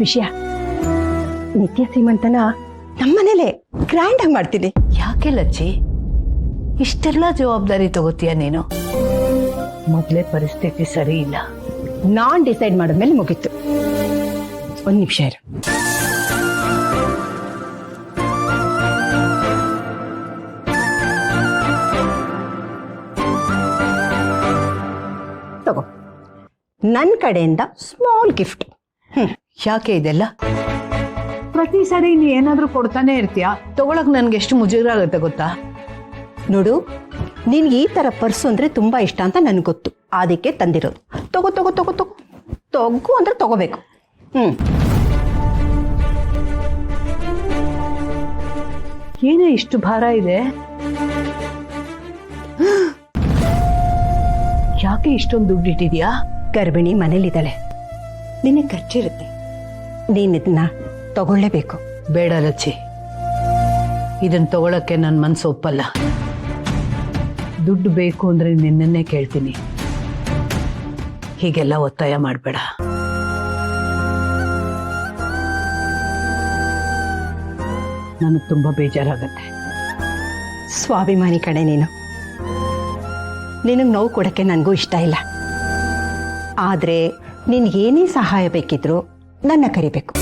ವಿಷಯ, ನಿತ್ಯ ಸೀಮಂತನ ನಮ್ಮನೇಲೆ ಗ್ರ್ಯಾಂಡ್ ಆಗಿ ಮಾಡ್ತೀನಿ. ಯಾಕೆ ಲಚ್ಚಿ ಇಷ್ಟೆಲ್ಲ ಜವಾಬ್ದಾರಿ ತಗೋತೀಯ ನೀನು? ಮೊದಲೇ ಪರಿಸ್ಥಿತಿ ಸರಿ ಇಲ್ಲ. ನಾನ್ ಡಿಸೈಡ್ ಮಾಡಿದ್ಮೇಲೆ ಮುಗೀತು. ಒಂದ್ ನಿಮಿಷ ಇರು. ತಗೋ, ನನ್ನ ಕಡೆಯಿಂದ ಸ್ಮಾಲ್ ಗಿಫ್ಟ್. ಯಾಕೆ ಇದೆಲ್ಲ? ಪ್ರತಿ ಸಾರಿ ನೀ ಏನಾದ್ರೂ ಕೊಡ್ತಾನೆ ಇರ್ತೀಯ, ತಗೊಳಕ್ ನನ್ಗೆ ಎಷ್ಟು ಮುಜುಗರ ಆಗುತ್ತೆ ಗೊತ್ತಾ? ನೋಡು, ನಿನ್ಗೆ ಈ ತರ ಪರ್ಸು ಅಂದ್ರೆ ತುಂಬಾ ಇಷ್ಟ ಅಂತ ನನ್ಗೆ ಗೊತ್ತು, ಅದಕ್ಕೆ ತಂದಿರೋದು. ತಗೋ ತಗೋ ತಗೋ ತಗೋ ತಗೋ ಅಂದ್ರೆ ತಗೋಬೇಕು. ಏನೇ ಇಷ್ಟು ಭಾರ ಇದೆ? ಯಾಕೆ ಇಷ್ಟೊಂದು ದುಡ್ಡು ಇಟ್ಟಿದ್ಯಾ? ಗರ್ಭಿಣಿ ಮನೇಲಿದ್ದಾಳೆ, ನಿನಗೆ ಖರ್ಚಿರುತ್ತೆ, ನೀನ್ ಇದನ್ನ ತಗೊಳ್ಳೇಬೇಕು. ಬೇಡ ಲಚ್ಚಿ, ಇದನ್ನ ತಗೊಳಕ್ಕೆ ನನ್ನ ಮನ್ಸು ಒಪ್ಪಲ್ಲ. ದುಡ್ಡು ಬೇಕು ಅಂದ್ರೆ ನಿನ್ನನ್ನೇ ಕೇಳ್ತೀನಿ, ಹೀಗೆಲ್ಲ ಒತ್ತಾಯ ಮಾಡಬೇಡ. ನನಗೆ ತುಂಬಾ ಬೇಜಾರಾಗತ್ತೆ. ಸ್ವಾಭಿಮಾನಿ ಕಡೆ ನೀನು, ನಿನಗೆ ನೋವು ಕೊಡಕ್ಕೆ ನನಗೂ ಇಷ್ಟ ಇಲ್ಲ. ಆದ್ರೆ ನಿನ್ಗೇನೇ ಸಹಾಯ ಬೇಕಿದ್ರು ನನ್ನ ಕರಿಬೇಕು,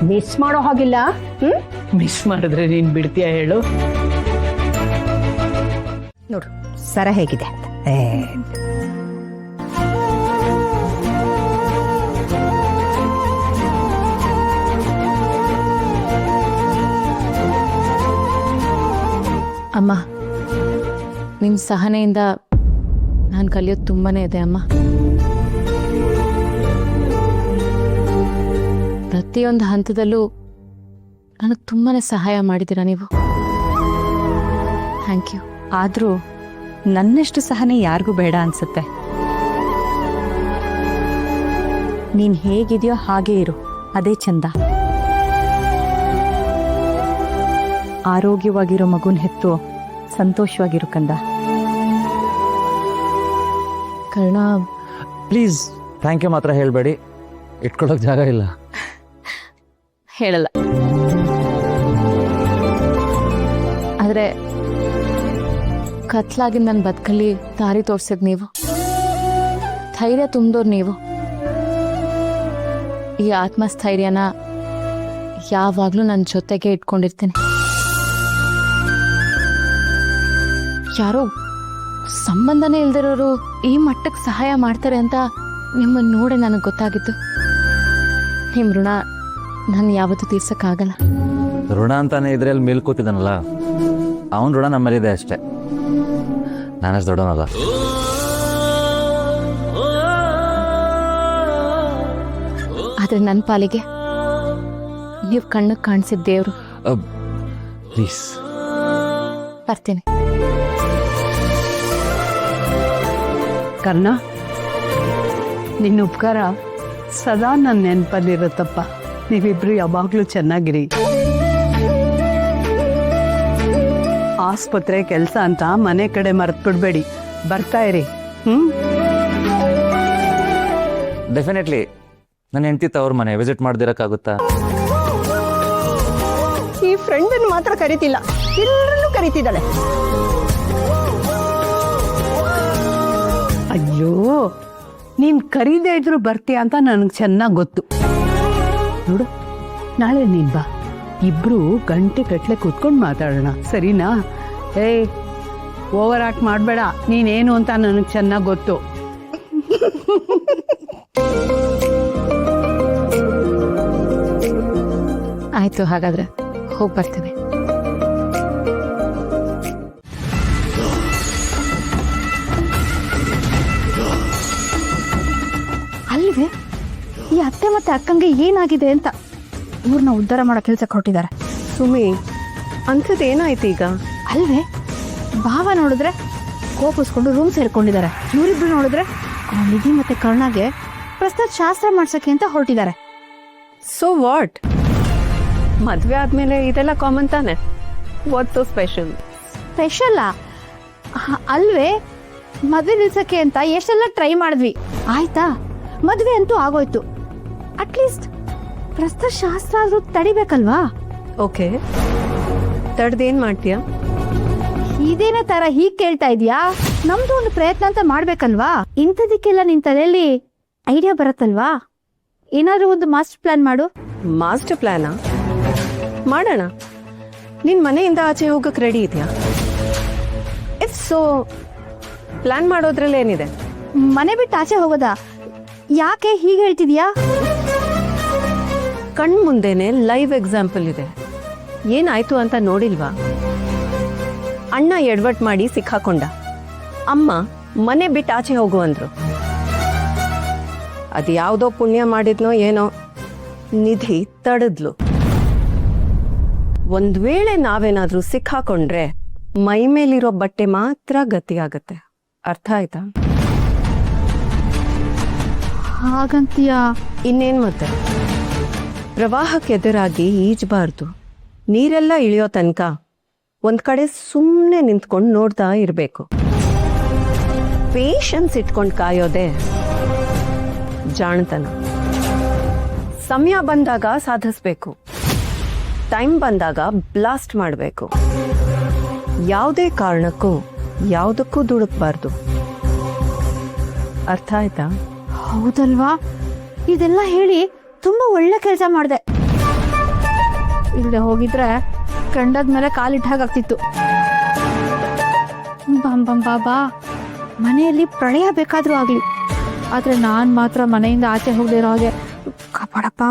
ಮಿಸ್ ಮಾಡೋ ಹಾಗಿಲ್ಲ. ಮಿಸ್ ಮಾಡಿದ್ರೆ ನೀನ್ ಬಿಡ್ತೀಯ ಹೇಳು? ನೋಡು ಸರ ಹೇಗಿದೆ. ಅಮ್ಮ, ನಿಮ್ಮ ಸಹನೆಯಿಂದ ನಾನು ಕಲಿಯೋದು ತುಂಬಾನೇ ಇದೆ ಅಮ್ಮ. ಪ್ರತಿಯೊಂದು ಹಂತದಲ್ಲೂ ನನಗೆ ತುಂಬಾನೇ ಸಹಾಯ ಮಾಡಿದ್ದೀರಾ ನೀವು. Thank you. ಆದರೂ ನನ್ನಷ್ಟು ಸಹನೆ ಯಾರಿಗೂ ಬೇಡ ಅನ್ಸುತ್ತೆ. ನೀನು ಹೇಗಿದೆಯೋ ಹಾಗೇ ಇರು, ಅದೇ ಚಂದ. ಆರೋಗ್ಯವಾಗಿರೋ ಮಗುನ ಹೆತ್ತು ಸಂತೋಷವಾಗಿರು ಕಂದ. ಕರ್ಣ, ಪ್ಲೀಸ್ ಥ್ಯಾಂಕ್ ಯು ಮಾತ್ರ ಹೇಳಬೇಡಿ, ಇಟ್ಕೊಳ್ಳೋಕೆ ಜಾಗ ಇಲ್ಲ. ಹೇಳಲ್ಲ. ಆದರೆ ಕತ್ಲಾಗಿ ನನ್ನ ಬದುಕಲ್ಲಿ ದಾರಿ ತೋರ್ಸಿದ್ ನೀವು, ಧೈರ್ಯ ತುಂಬಿದವ್ರು ನೀವು. ಈ ಆತ್ಮಸ್ಥೈರ್ಯನ ಯಾವಾಗಲೂ ನನ್ನ ಜೊತೆಗೆ ಇಟ್ಕೊಂಡಿರ್ತೀನಿ. ಯಾರೋ ಸಂಬಂಧನೇ ಇಲ್ದಿರೋರು ಈ ಮಟ್ಟಕ್ಕೆ ಸಹಾಯ ಮಾಡ್ತಾರೆ ಅಂತ ನಿಮ್ಮನ್ನು ನೋಡಿ ನನಗೆ ಗೊತ್ತಾಗಿತ್ತು. ನಿಮ್ಮ ಋಣ ನಾನು ಯಾವತ್ತೂ ತೀರ್ಸಕ್ಕಾಗಲ್ಲ. ಋಣ ಅಂತಾನೆ ಇದ್ರೆ ಅಲ್ಲಿ ಮೇಲ್ ಕೂತಿದ್ದಾನಲ್ಲ, ಅವನ ಋಣ ನಮ್ಮಲ್ಲಿದೆ ಅಷ್ಟೇ, ನಾನಷ್ಟು ದೊಡ್ಡವನಲ್ಲ. ಆದ್ರೆ ನನ್ನ ಪಾಲಿಗೆ ನೀವು ಕಣ್ಣಿಗೆ ಕಾಣಿಸಿದ ದೇವ್ರು. ಪ್ಲೀಸ್ ಬರ್ತೀನಿ. ಕರ್ಣ, ನಿನ್ನ ಉಪಕಾರ ಸದಾ ನನ್ನ ನೆನಪಲ್ಲಿರುತ್ತಪ್ಪ. ನೀವಿಬ್ರು ಯಾವಾಗ್ಲೂ ಚೆನ್ನಾಗಿರಿ. ಆಸ್ಪತ್ರೆ ಕೆಲಸ ಅಂತ ಮನೆ ಕಡೆ ಮರ್ತು ಬಿಡ್ಬೇಡಿ, ಬರ್ತಾ ಇರಿ. ಡೆಫಿನೆಟ್ಲಿ. ನನ್ನ ಹೆಂಡತಿ ತವ್ರ ಮನೆ ವಿಸಿಟ್ ಮಾಡ್ದಿರಕ್ಕಾಗುತ್ತಾ? ಈ ಫ್ರೆಂಡನ್ನು ಮಾತ್ರ ಕರಿತಿಲ್ಲ, ಎಲ್ಲರನ್ನೂ ಕರಿತಿದ್ದಾಳೆ. ಅಯ್ಯೋ, ನೀನ್ ಕರೀದೇ ಇದ್ರು ಬರ್ತೀಯ ಅಂತ ನನಗೆ ಚೆನ್ನಾಗಿ ಗೊತ್ತು. ನೋಡು, ನಾಳೆ ನೀನ್ ಬಾ, ಇಬ್ರು ಗಂಟೆ ಕಟ್ಲೆ ಕೂತ್ಕೊಂಡು ಮಾತಾಡೋಣ, ಸರಿನಾ? ಏಯ್, ಓವರ್ ಆಕ್ಟ್ ಮಾಡಬೇಡ, ನೀನೇನು ಅಂತ ನನಗೆ ಚೆನ್ನಾಗಿ ಗೊತ್ತು. ಆಯ್ತು, ಹಾಗಾದ್ರೆ ಹೋಗಿ ಬರ್ತೀನಿ. ಅಲ್ವೇ, ಈ ಅತ್ತೆ ಮತ್ತೆ ಅಕ್ಕಂಗೆ ಏನಾಗಿದೆ ಅಂತ ಇವ್ರನ್ನ ಉದ್ಧಾರ ಮಾಡೋ ಕೆಲ್ಸಕ್ಕೆ ಹೊರಟಿದ್ದಾರೆ. ಸುಮಿ, ಅಂಥದ್ದು ಏನಾಯ್ತು ಈಗ? ಅಲ್ವೇ, ಭಾವ ನೋಡಿದ್ರೆ ಕೋಪಿಸ್ಕೊಂಡು ರೂಮ್ ಸೇರ್ಕೊಂಡಿದ್ದಾರೆ. ಇವರಿಬ್ರು ನೋಡಿದ್ರೆ ನಿಧಿ ಮತ್ತೆ ಕರ್ಣಗೆ ಪ್ರಸ್ತುತ ಶಾಸ್ತ್ರ ಮಾಡ್ಸಕ್ಕೆ ಅಂತ ಹೊರಟಿದ್ದಾರೆ. So what? ಮದುವೆ ಆದ್ಮೇಲೆ ಇದೆಲ್ಲ ಕಾಮನ್ ತಾನೆ. What so special? ಸ್ಪೆಷಲ್ಲ ಅಲ್ವೇ, ಮದ್ವೆ ನಿಲ್ಸಕ್ಕೆ ಅಂತ ಎಷ್ಟೆಲ್ಲ ಟ್ರೈ ಮಾಡಿದ್ವಿ, ಆಯ್ತಾ? ಮದ್ವೆ ಅಂತೂ ಆಗೋಯ್ತು. ಅಟ್ಲೀಸ್ಟ್ ಪ್ರಸ್ತ ಶಾಸ್ತ್ರ ಆದ್ರೂ ತಡಿಬೇಕಲ್ವಾ? ಓಕೆ, ತಡ್ದೇನ್ ಮಾಡ್ತೀಯಾ? ಇದೇನೇ ತರ ಹೀಗ್ ಕೇಳ್ತಾ ಇದೀಯಾ? ನಮ್ದು ಒಂದು ಪ್ರಯತ್ನ ಅಂತ ಮಾಡ್ಬೇಕಲ್ವಾ? ಇಂಥದಕ್ಕೆಲ್ಲ ನಿನ್ ತಲೆಯಲ್ಲಿ ಐಡಿಯಾ ಬರತ್ತಲ್ವಾ? ಏನಾದ್ರೂ ಒಂದು ಮಾಸ್ಟರ್ ಪ್ಲಾನ್ ಮಾಡು. ಮಾಸ್ಟರ್ ಪ್ಲಾನಾ? ಮಾಡೋಣ. ನಿನ್ ಮನೆಯಿಂದ ಆಚೆ ಹೋಗಕ್ ರೆಡಿ ಇದೆಯಾ? ಇಫ್ ಸೊ ಪ್ಲಾನ್ ಮಾಡೋದ್ರಲ್ಲಿ ಏನಿದೆ? ಮನೆ ಬಿಟ್ಟು ಆಚೆ ಹೋಗೋದಾ? ಯಾಕೆ ಹೀಗೆ ಹೇಳ್ತಿದ್ಯಾ? ಕಣ್ ಮುಂದೆನೆ ಲೈವ್ ಎಕ್ಸಾಂಪಲ್ ಇದೆ. ಏನಾಯ್ತು ಅಂತ ನೋಡಿಲ್ವಾ? ಅಣ್ಣ ಎಡವಟ್ ಮಾಡಿ ಸಿಕ್ಕಾಕೊಂಡ. ಅಮ್ಮ ಮನೆ ಬಿಟ್ಟು ಆಚೆ ಹೋಗು ಅಂದ್ರು. ಅದು ಯಾವುದೋ ಪುಣ್ಯ ಮಾಡಿದ್ನೋ ಏನೋ, ನಿಧಿ ತಡೆದ್ಲು. ಒಂದ್ ವೇಳೆ ನಾವೇನಾದ್ರೂ ಸಿಕ್ಕಾಕೊಂಡ್ರೆ ಮೈ ಮೇಲಿರೋ ಬಟ್ಟೆ ಮಾತ್ರ ಗತಿಯಾಗತ್ತೆ. ಅರ್ಥ ಆಯ್ತಾ? ಹಾಗಂತೀಯಾ? ಇನ್ನೇನ್ ಮತ್ತೆ, ಪ್ರವಾಹಕ್ಕೆ ಎದುರಾಗಿ ಈಜಬಾರ್ದು. ನೀರೆಲ್ಲ ಇಳಿಯೋ ತನಕ ಒಂದ್ ಕಡೆ ಸುಮ್ಮನೆ ನಿಂತ್ಕೊಂಡು ನೋಡ್ತಾ ಇರಬೇಕು. ಪೇಷನ್ಸ್ ಇಟ್ಕೊಂಡು ಕಾಯೋದೆ ಜಾಣತನ. ಸಮಯ ಬಂದಾಗ ಸಾಧಿಸ್ಬೇಕು, ಟೈಮ್ ಬಂದಾಗ ಬ್ಲಾಸ್ಟ್ ಮಾಡಬೇಕು. ಯಾವುದೇ ಕಾರಣಕ್ಕೂ ಯಾವುದಕ್ಕೂ ದುಡುಕ್ಬಾರ್ದು. ಅರ್ಥ ಆಯ್ತಾ? ಹೌದಲ್ವಾ? ಇದೆಲ್ಲ ಹೇಳಿ ತುಂಬಾ ಒಳ್ಳೆ ಕೆಲಸ ಮಾಡಿದೆ. ಇಲ್ಲದೆ ಹೋಗಿದ್ರೆ ಕಂಡದ್ಮೇಲೆ ಕಾಲಿಟ್ಟ ಹಾಗಾಗ್ತಿತ್ತು. ಬಾಬಾ, ಮನೆಯಲ್ಲಿ ಪ್ರಳಯ ಬೇಕಾದ್ರೂ ಆಗ್ಲಿ, ಆದ್ರೆ ನಾನ್ ಮಾತ್ರ ಮನೆಯಿಂದ ಆಚೆ ಹೋಗದೆ ಇರೋ ಹಾಗೆ ಕಾಪಾಡಪ್ಪ.